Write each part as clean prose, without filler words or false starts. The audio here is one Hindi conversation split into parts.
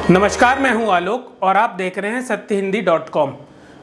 नमस्कार, मैं हूं आलोक और आप देख रहे हैं सत्यहिंदी.com।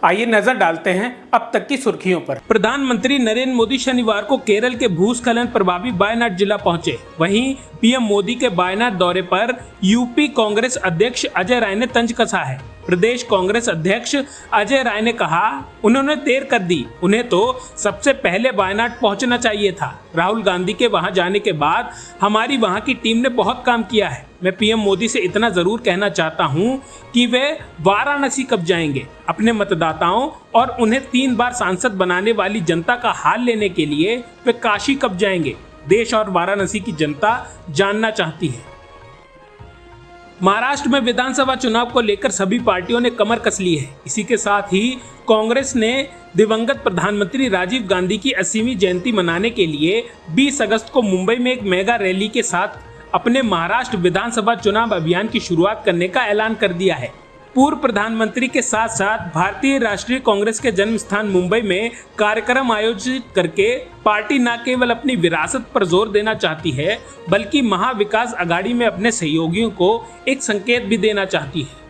आइए नजर डालते हैं अब तक की सुर्खियों पर। प्रधानमंत्री नरेंद्र मोदी शनिवार को केरल के भूस्खलन प्रभावित वायनाड जिला पहुंचे। वहीं पीएम मोदी के वायनाड दौरे पर यूपी कांग्रेस अध्यक्ष अजय राय ने तंज कसा है। प्रदेश कांग्रेस अध्यक्ष अजय राय ने कहा, उन्होंने देर कर दी, उन्हें तो सबसे पहले वायनाड पहुंचना चाहिए था। राहुल गांधी के वहां जाने के बाद हमारी वहां की टीम ने बहुत काम किया है। मैं पीएम मोदी से इतना जरूर कहना चाहता हूं कि वे वाराणसी कब जाएंगे। अपने मतदाताओं और उन्हें 3 बार सांसद बनाने वाली जनता का हाल लेने के लिए वे काशी कब जाएंगे। देश और वाराणसी की जनता जानना चाहती है। महाराष्ट्र में विधानसभा चुनाव को लेकर सभी पार्टियों ने कमर कस ली है। इसी के साथ ही कांग्रेस ने दिवंगत प्रधानमंत्री राजीव गांधी की 80वीं जयंती मनाने के लिए 20 अगस्त को मुंबई में एक मेगा रैली के साथ अपने महाराष्ट्र विधानसभा चुनाव अभियान की शुरुआत करने का ऐलान कर दिया है। पूर्व प्रधानमंत्री के साथ साथ भारतीय राष्ट्रीय कांग्रेस के जन्म स्थान मुंबई में कार्यक्रम आयोजित करके पार्टी न केवल अपनी विरासत पर जोर देना चाहती है, बल्कि महाविकास अघाड़ी में अपने सहयोगियों को एक संकेत भी देना चाहती है।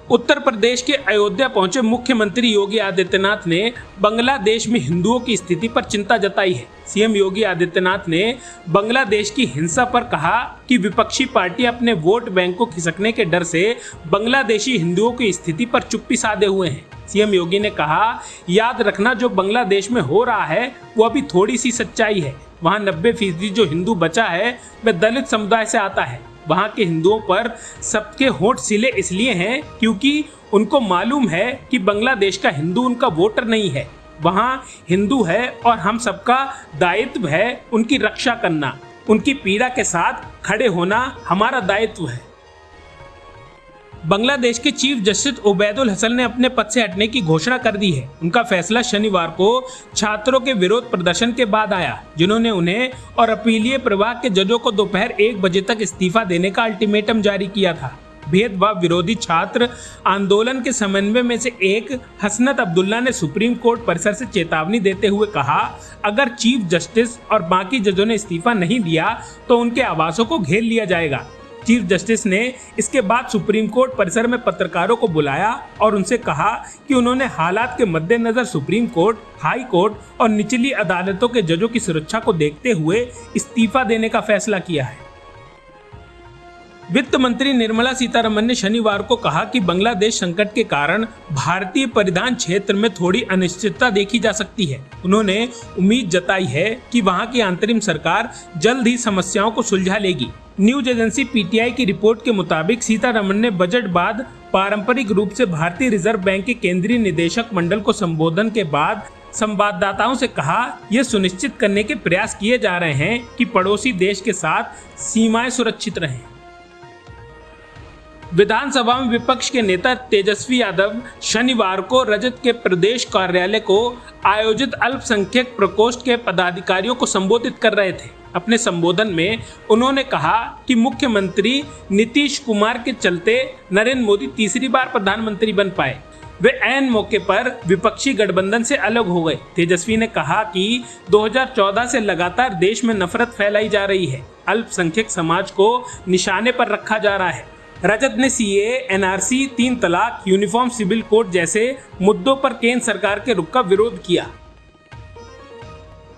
उत्तर प्रदेश के अयोध्या पहुंचे मुख्यमंत्री योगी आदित्यनाथ ने बांग्लादेश में हिंदुओं की स्थिति पर चिंता जताई है। सीएम योगी आदित्यनाथ ने बांग्लादेश की हिंसा पर कहा कि विपक्षी पार्टी अपने वोट बैंक को खिसकने के डर से बांग्लादेशी हिंदुओं की स्थिति पर चुप्पी साधे हुए हैं। सीएम योगी ने कहा, याद रखना जो बांग्लादेश में हो रहा है वो अभी थोड़ी सी सच्चाई है। वहाँ 90% जो हिंदू बचा है वह दलित समुदाय से आता है। वहाँ के हिंदुओं पर सबके होंठ सिले इसलिए हैं क्योंकि उनको मालूम है कि बांग्लादेश का हिंदू उनका वोटर नहीं है, वहाँ हिंदू है और हम सबका दायित्व है उनकी रक्षा करना। उनकी पीड़ा के साथ खड़े होना हमारा दायित्व है। बांग्लादेश के चीफ जस्टिस उबैदुल हसन ने अपने पद से हटने की घोषणा कर दी है। उनका फैसला शनिवार को छात्रों के विरोध प्रदर्शन के बाद आया, जिन्होंने उन्हें और अपीलीय प्रभाग के जजों को दोपहर 1 बजे तक इस्तीफा देने का अल्टीमेटम जारी किया था। भेदभाव विरोधी छात्र आंदोलन के समन्वय में से एक हसनत अब्दुल्ला ने सुप्रीम कोर्ट परिसर से चेतावनी देते हुए कहा, अगर चीफ जस्टिस और बाकी जजों ने इस्तीफा नहीं दिया तो उनके आवासों को घेर लिया जाएगा। चीफ जस्टिस ने इसके बाद सुप्रीम कोर्ट परिसर में पत्रकारों को बुलाया और उनसे कहा कि उन्होंने हालात के मद्देनजर सुप्रीम कोर्ट, हाई कोर्ट और निचली अदालतों के जजों की सुरक्षा को देखते हुए इस्तीफा देने का फैसला किया है। वित्त मंत्री निर्मला सीतारमण ने शनिवार को कहा कि बांग्लादेश संकट के कारण भारतीय परिधान क्षेत्र में थोड़ी अनिश्चितता देखी जा सकती है। उन्होंने उम्मीद जताई है कि वहां की अंतरिम सरकार जल्द ही समस्याओं को सुलझा लेगी। न्यूज एजेंसी पीटीआई की रिपोर्ट के मुताबिक सीतारमण ने बजट बाद पारंपरिक रूप से भारतीय रिजर्व बैंक के केंद्रीय निदेशक मंडल को संबोधन के बाद संवाददाताओं से कहा, यह सुनिश्चित करने के प्रयास किए जा रहे हैं कि पड़ोसी देश के साथ सीमाएं सुरक्षित रहें। विधानसभा में विपक्ष के नेता तेजस्वी यादव शनिवार को रजत के प्रदेश कार्यालय को आयोजित अल्पसंख्यक प्रकोष्ठ के पदाधिकारियों को संबोधित कर रहे थे। अपने संबोधन में उन्होंने कहा कि मुख्यमंत्री नीतीश कुमार के चलते नरेंद्र मोदी तीसरी बार प्रधानमंत्री बन पाए। वे ऐन मौके पर विपक्षी गठबंधन से अलग हो गए। तेजस्वी ने कहा कि 2014 से लगातार देश में नफरत फैलाई जा रही है, अल्पसंख्यक समाज को निशाने पर रखा जा रहा है। रजत ने सीए, एनआरसी, 3 तलाक, यूनिफॉर्म सिविल कोड जैसे मुद्दों पर केंद्र सरकार के रुख का विरोध किया।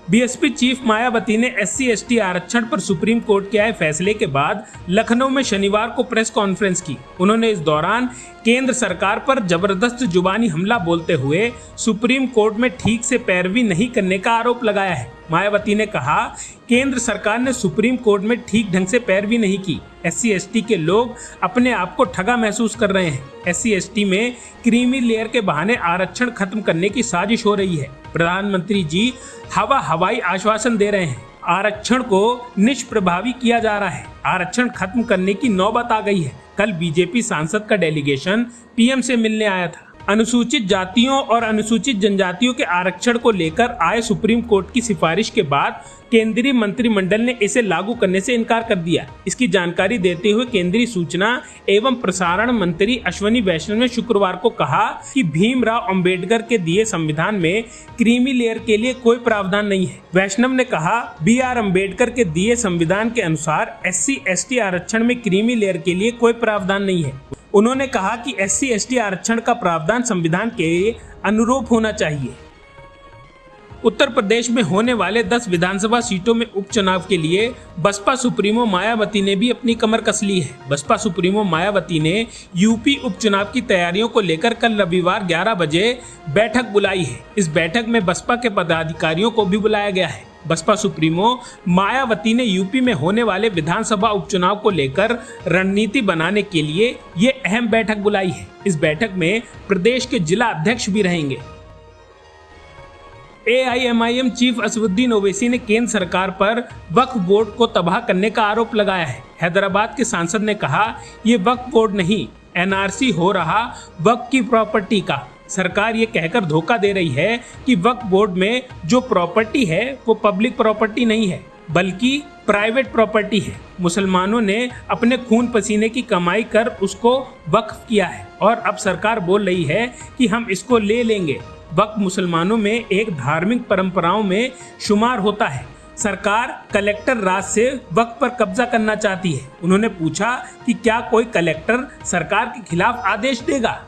बीएसपी चीफ मायावती ने SC/ST आरक्षण पर सुप्रीम कोर्ट के आए फैसले के बाद लखनऊ में शनिवार को प्रेस कॉन्फ्रेंस की। उन्होंने इस दौरान केंद्र सरकार पर जबरदस्त जुबानी हमला बोलते हुए सुप्रीम कोर्ट में ठीक से पैरवी नहीं करने का आरोप लगाया है। मायावती ने कहा, केंद्र सरकार ने सुप्रीम कोर्ट में ठीक ढंग से पैरवी नहीं की। SC/ST के लोग अपने आप को ठगा महसूस कर रहे हैं। SC/ST में क्रीमी लेयर के बहाने आरक्षण खत्म करने की साजिश हो रही है। प्रधानमंत्री जी हवाई आश्वासन दे रहे हैं, आरक्षण को निष्प्रभावी किया जा रहा है, आरक्षण खत्म करने की नौबत आ गई है। कल बीजेपी सांसद का डेलीगेशन पीएम से मिलने आया था। अनुसूचित जातियों और अनुसूचित जनजातियों के आरक्षण को लेकर आए सुप्रीम कोर्ट की सिफारिश के बाद केंद्रीय मंत्रिमंडल ने इसे लागू करने से इनकार कर दिया। इसकी जानकारी देते हुए केंद्रीय सूचना एवं प्रसारण मंत्री अश्विनी वैष्णव ने शुक्रवार को कहा कि भीमराव अंबेडकर के दिए संविधान में क्रीमी लेयर के लिए कोई प्रावधान नहीं है। वैष्णव ने कहा, BR अम्बेडकर के दिए संविधान के अनुसार SC/ST आरक्षण में क्रीमी लेयर के लिए कोई प्रावधान नहीं है। उन्होंने कहा कि SC/ST आरक्षण का प्रावधान संविधान के अनुरूप होना चाहिए। उत्तर प्रदेश में होने वाले 10 विधानसभा सीटों में उपचुनाव के लिए बसपा सुप्रीमो मायावती ने भी अपनी कमर कस ली है। बसपा सुप्रीमो मायावती ने यूपी उपचुनाव की तैयारियों को लेकर कल रविवार 11 बजे बैठक बुलाई है। इस बैठक में बसपा के पदाधिकारियों को भी बुलाया गया है। बसपा सुप्रीमो मायावती ने यूपी में होने वाले विधानसभा उपचुनाव को लेकर रणनीति बनाने के लिए ये अहम बैठक बुलाई है। इस बैठक में प्रदेश के जिला अध्यक्ष भी रहेंगे। AIMIM चीफ असदुद्दीन ओवैसी ने केंद्र सरकार पर वक्फ बोर्ड को तबाह करने का आरोप लगाया है। हैदराबाद के सांसद ने कहा, ये वक्फ बोर्ड नहीं, NRC हो रहा वक्फ की प्रॉपर्टी का। सरकार ये कहकर धोखा दे रही है कि वक्फ बोर्ड में जो प्रॉपर्टी है वो पब्लिक प्रॉपर्टी नहीं है बल्कि प्राइवेट प्रॉपर्टी है। मुसलमानों ने अपने खून पसीने की कमाई कर उसको वक्फ किया है और अब सरकार बोल रही है कि हम इसको ले लेंगे। वक्फ मुसलमानों में एक धार्मिक परंपराओं में शुमार होता है। सरकार कलेक्टर राज से वक्फ पर कब्जा करना चाहती है। उन्होंने पूछा कि क्या कोई कलेक्टर सरकार के खिलाफ आदेश देगा।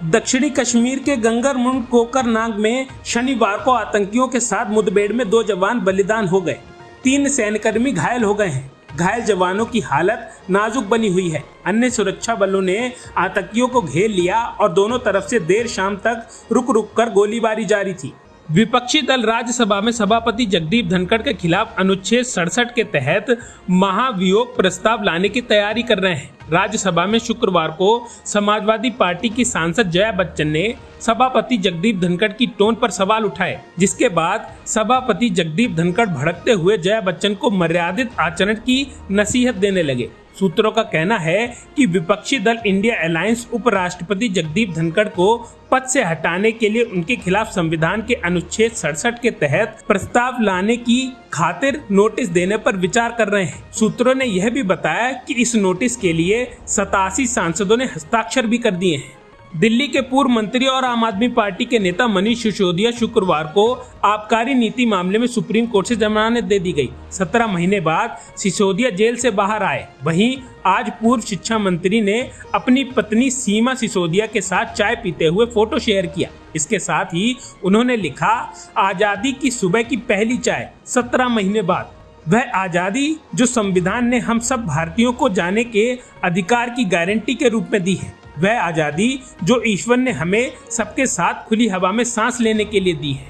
दक्षिणी कश्मीर के गंगरमुंड कोकरनाग में शनिवार को आतंकियों के साथ मुठभेड़ में 2 जवान बलिदान हो गए। 3 सैन्यकर्मी घायल हो गए हैं। घायल जवानों की हालत नाजुक बनी हुई है। अन्य सुरक्षा बलों ने आतंकियों को घेर लिया और दोनों तरफ से देर शाम तक रुक रुक कर गोलीबारी जारी थी। विपक्षी दल राज्यसभा में सभापति जगदीप धनखड़ के खिलाफ अनुच्छेद 67 के तहत महाभियोग प्रस्ताव लाने की तैयारी कर रहे हैं। राज्यसभा में शुक्रवार को समाजवादी पार्टी की सांसद जया बच्चन ने सभापति जगदीप धनखड़ की टोन पर सवाल उठाए, जिसके बाद सभापति जगदीप धनखड़ भड़कते हुए जया बच्चन को मर्यादित आचरण की नसीहत देने लगे। सूत्रों का कहना है कि विपक्षी दल इंडिया अलायंस उपराष्ट्रपति जगदीप धनखड़ को पद से हटाने के लिए उनके खिलाफ संविधान के अनुच्छेद 67 के तहत प्रस्ताव लाने की खातिर नोटिस देने पर विचार कर रहे हैं। सूत्रों ने यह भी बताया कि इस नोटिस के लिए 87 सांसदों ने हस्ताक्षर भी कर दिए हैं। दिल्ली के पूर्व मंत्री और आम आदमी पार्टी के नेता मनीष सिसोदिया शुक्रवार को आबकारी नीति मामले में सुप्रीम कोर्ट से जमानत दे दी गई। 17 महीने बाद सिसोदिया जेल से बाहर आए। वहीं आज पूर्व शिक्षा मंत्री ने अपनी पत्नी सीमा सिसोदिया के साथ चाय पीते हुए फोटो शेयर किया। इसके साथ ही उन्होंने लिखा, आजादी की सुबह की पहली चाय 17 महीने बाद। वह आजादी जो संविधान ने हम सब भारतीयों को जाने के अधिकार की गारंटी के रूप में दी है, वह आजादी जो ईश्वर ने हमें सबके साथ खुली हवा में सांस लेने के लिए दी है।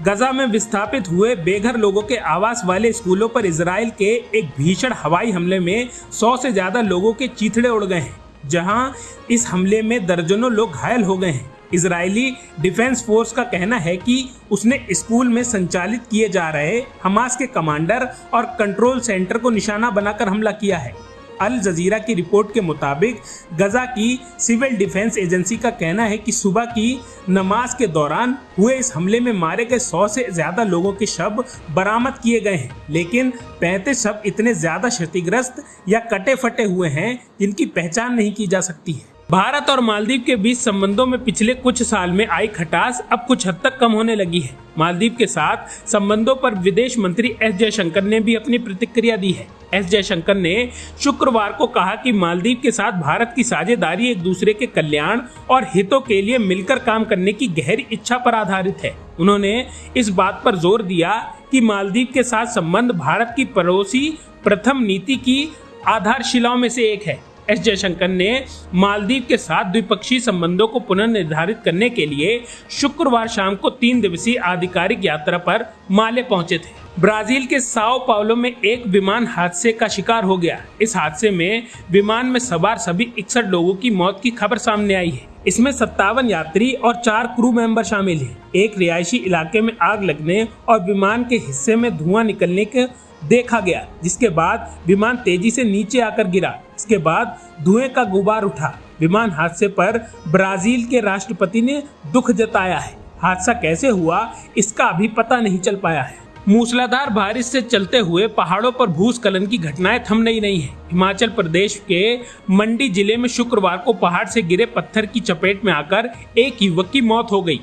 गजा में विस्थापित हुए बेघर लोगों के आवास वाले स्कूलों पर इजराइल के एक भीषण हवाई हमले में 100 से ज्यादा लोगों के चीथड़े उड़ गए हैं, जहां इस हमले में दर्जनों लोग घायल हो गए हैं। इजरायली डिफेंस फोर्स का कहना है कि उसने स्कूल में संचालित किए जा रहे हमास के कमांडर और कंट्रोल सेंटर को निशाना बनाकर हमला किया है। अल जजीरा की रिपोर्ट के मुताबिक गजा की सिविल डिफेंस एजेंसी का कहना है कि सुबह की नमाज के दौरान हुए इस हमले में मारे गए 100 से ज्यादा लोगों के शव बरामद किए गए हैं, लेकिन 35 शव इतने ज्यादा क्षतिग्रस्त या कटे फटे हुए हैं जिनकी पहचान नहीं की जा सकती है। भारत और मालदीव के बीच संबंधों में पिछले कुछ साल में आई खटास अब कुछ हद तक कम होने लगी है। मालदीव के साथ संबंधों पर विदेश मंत्री एस जयशंकर ने भी अपनी प्रतिक्रिया दी है। एस जयशंकर ने शुक्रवार को कहा कि मालदीव के साथ भारत की साझेदारी एक दूसरे के कल्याण और हितों के लिए मिलकर काम करने की गहरी इच्छा पर आधारित है। उन्होंने इस बात पर जोर दिया कि मालदीव के साथ संबंध भारत की पड़ोसी प्रथम नीति की आधारशिलाओं में से एक है। एस जयशंकर ने मालदीव के साथ द्विपक्षीय संबंधों को पुनर्निर्धारित करने के लिए शुक्रवार शाम को 3 दिवसीय आधिकारिक यात्रा पर माले पहुंचे थे। ब्राजील के साओ पाउलो में एक विमान हादसे का शिकार हो गया। इस हादसे में विमान में सवार सभी 61 लोगों की मौत की खबर सामने आई है। इसमें 57 यात्री और 4 क्रू मेंबर शामिल हैं। एक रिहायशी इलाके में आग लगने और विमान के हिस्से में धुआं निकलने के देखा गया, जिसके बाद विमान तेजी से नीचे आकर गिरा। इसके बाद धुएं का गुबार उठा। विमान हादसे पर ब्राजील के राष्ट्रपति ने दुख जताया है। हादसा कैसे हुआ इसका अभी पता नहीं चल पाया है। मूसलाधार बारिश से चलते हुए पहाड़ों पर भूस्खलन की घटनाएं थम नहीं है। हिमाचल प्रदेश के मंडी जिले में शुक्रवार को पहाड़ से गिरे पत्थर की चपेट में आकर एक युवक की मौत हो गई।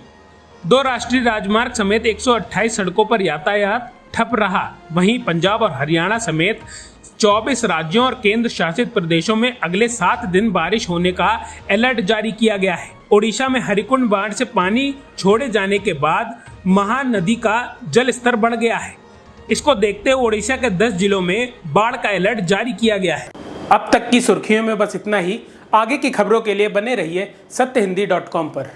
2 राष्ट्रीय राजमार्ग समेत 128 सड़कों पर यातायात ठप रहा। वहीं पंजाब और हरियाणा समेत 24 राज्यों और केंद्र शासित प्रदेशों में अगले 7 दिन बारिश होने का अलर्ट जारी किया गया है। ओडिशा में हरिकुंड बांध से पानी छोड़े जाने के बाद महानदी का जल स्तर बढ़ गया है। इसको देखते हुए ओडिशा के 10 जिलों में बाढ़ का अलर्ट जारी किया गया है। अब तक की सुर्खियों में बस इतना ही। आगे की खबरों के लिए बने रहिए सत्यहिंदी.com पर।